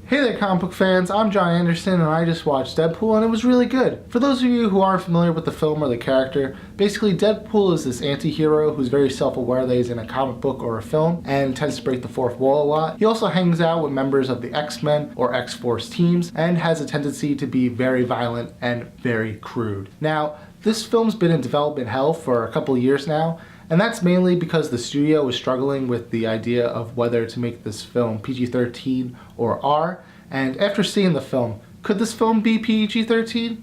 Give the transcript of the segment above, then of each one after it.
Hey there comic book fans, I'm John Anderson and I just watched Deadpool and it was really good. For those of you who aren't familiar with the film or the character, basically Deadpool is this anti-hero who's very self-aware that he's in a comic book or a film and tends to break the fourth wall a lot. He also hangs out with members of the X-Men or X-Force teams and has a tendency to be very violent and very crude. Now, this film's been in development hell for a couple of years now, and that's mainly because the studio was struggling with the idea of whether to make this film PG-13 or R. And after seeing the film, could this film be PG-13?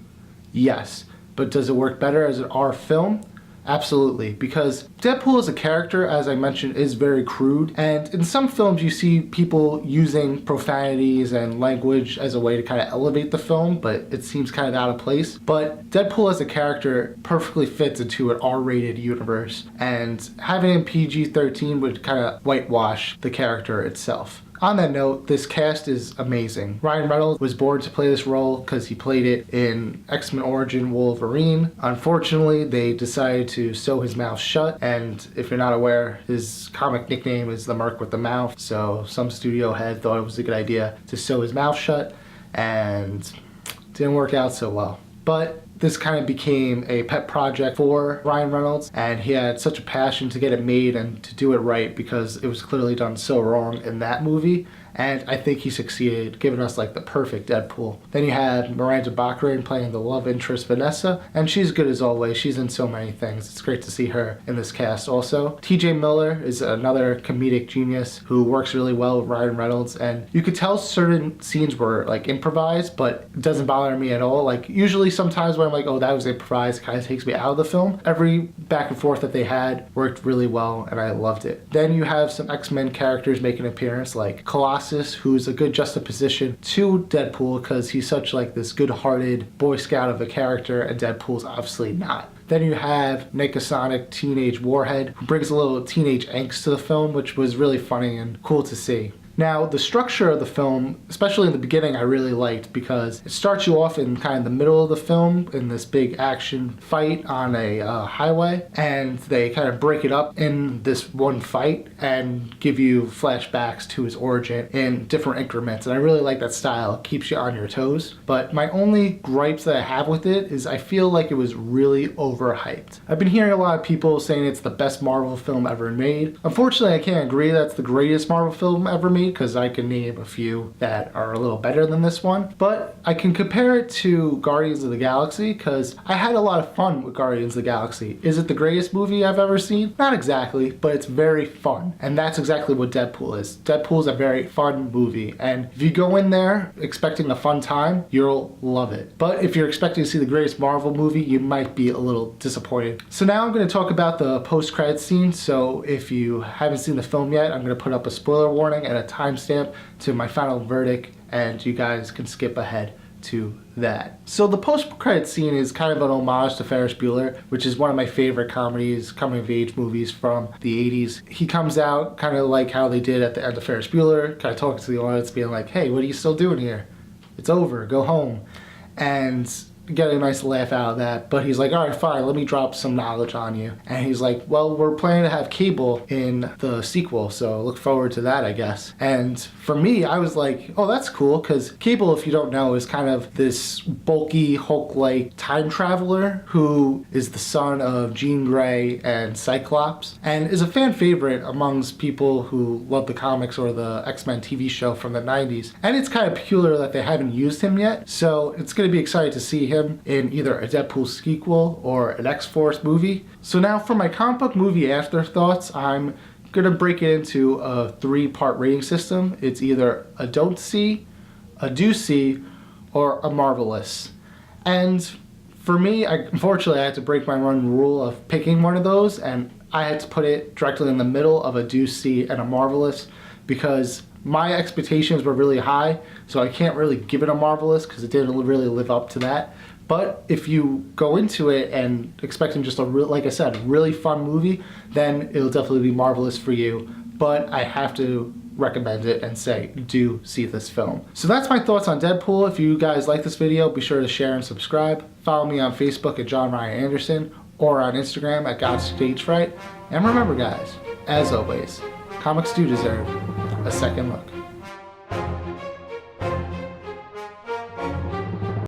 Yes. But does it work better as an R film? Absolutely, because Deadpool as a character, as I mentioned, is very crude, and in some films you see people using profanities and language as a way to kind of elevate the film, but it seems kind of out of place. But Deadpool as a character perfectly fits into an R-rated universe, and having him PG-13 would kind of whitewash the character itself. On that note, this cast is amazing. Ryan Reynolds was born to play this role because he played it in X-Men Origin Wolverine. Unfortunately, they decided to sew his mouth shut, and if you're not aware, his comic nickname is the Merc with the Mouth, so some studio head thought it was a good idea to sew his mouth shut, and didn't work out so well. But this kind of became a pet project for Ryan Reynolds, and he had such a passion to get it made and to do it right because it was clearly done so wrong in that movie, and I think he succeeded, giving us like the perfect Deadpool. Then you had Miranda Bachran playing the love interest Vanessa, and she's good as always. She's in so many things. It's great to see her in this cast also. TJ Miller is another comedic genius who works really well with Ryan Reynolds, and you could tell certain scenes were like improvised, but it doesn't bother me at all. Like usually sometimes when I'm like, oh, that was improvised, it kind of takes me out of the film. Every back and forth that they had worked really well, and I loved it. Then you have some X-Men characters make an appearance, like Colossus, who's a good juxtaposition to Deadpool because he's such like this good-hearted Boy Scout of a character, and Deadpool's obviously not. Then you have Negasonic Teenage Warhead, who brings a little teenage angst to the film, which was really funny and cool to see. Now, the structure of the film, especially in the beginning, I really liked because it starts you off in kind of the middle of the film in this big action fight on a highway, and they kind of break it up in this one fight and give you flashbacks to his origin in different increments, and I really like that style. It keeps you on your toes. But my only gripes that I have with it is I feel like it was really overhyped. I've been hearing a lot of people saying it's the best Marvel film ever made. Unfortunately, I can't agree that's the greatest Marvel film ever made, because I can name a few that are a little better than this one, but I can compare it to Guardians of the Galaxy because I had a lot of fun with Guardians of the Galaxy. Is it the greatest movie I've ever seen? Not exactly, but it's very fun, and that's exactly what Deadpool is. Deadpool is a very fun movie, and if you go in there expecting a fun time, you'll love it. But if you're expecting to see the greatest Marvel movie, you might be a little disappointed. So now I'm going to talk about the post-credits scene, so if you haven't seen the film yet, I'm going to put up a spoiler warning and a timestamp to my final verdict, and you guys can skip ahead to that. So the post-credit scene is kind of an homage to Ferris Bueller, which is one of my favorite comedies, coming-of-age movies from the 80s. He comes out kind of like how they did at the end of Ferris Bueller, kind of talking to the audience, being like, hey, what are you still doing here? It's over, go home. And get a nice laugh out of that, but he's like, all right, fine, let me drop some knowledge on you. And he's like, well, we're planning to have Cable in the sequel, so look forward to that, I guess. And for me, I was like, oh, that's cool, because Cable, if you don't know, is kind of this bulky, Hulk-like time traveler who is the son of Jean Grey and Cyclops, and is a fan favorite amongst people who love the comics or the X-Men TV show from the 90s. And it's kind of peculiar that they haven't used him yet, so it's going to be exciting to see him in either a Deadpool sequel or an X-Force movie. So now for my comic book movie afterthoughts, I'm gonna break it into a 3-part rating system. It's either a don't see, a do see, or a marvelous. And for me, unfortunately, I had to break my one rule of picking one of those, and I had to put it directly in the middle of a do see and a marvelous because my expectations were really high, so I can't really give it a marvelous because it didn't really live up to that. But if you go into it and expecting just a like I said, really fun movie, then it'll definitely be marvelous for you. But I have to recommend it and say, do see this film. So that's my thoughts on Deadpool. If you guys like this video, be sure to share and subscribe. Follow me on Facebook at John Ryan Anderson or on Instagram at God's Stage Fright. And remember guys, as always, comics do deserve a second look.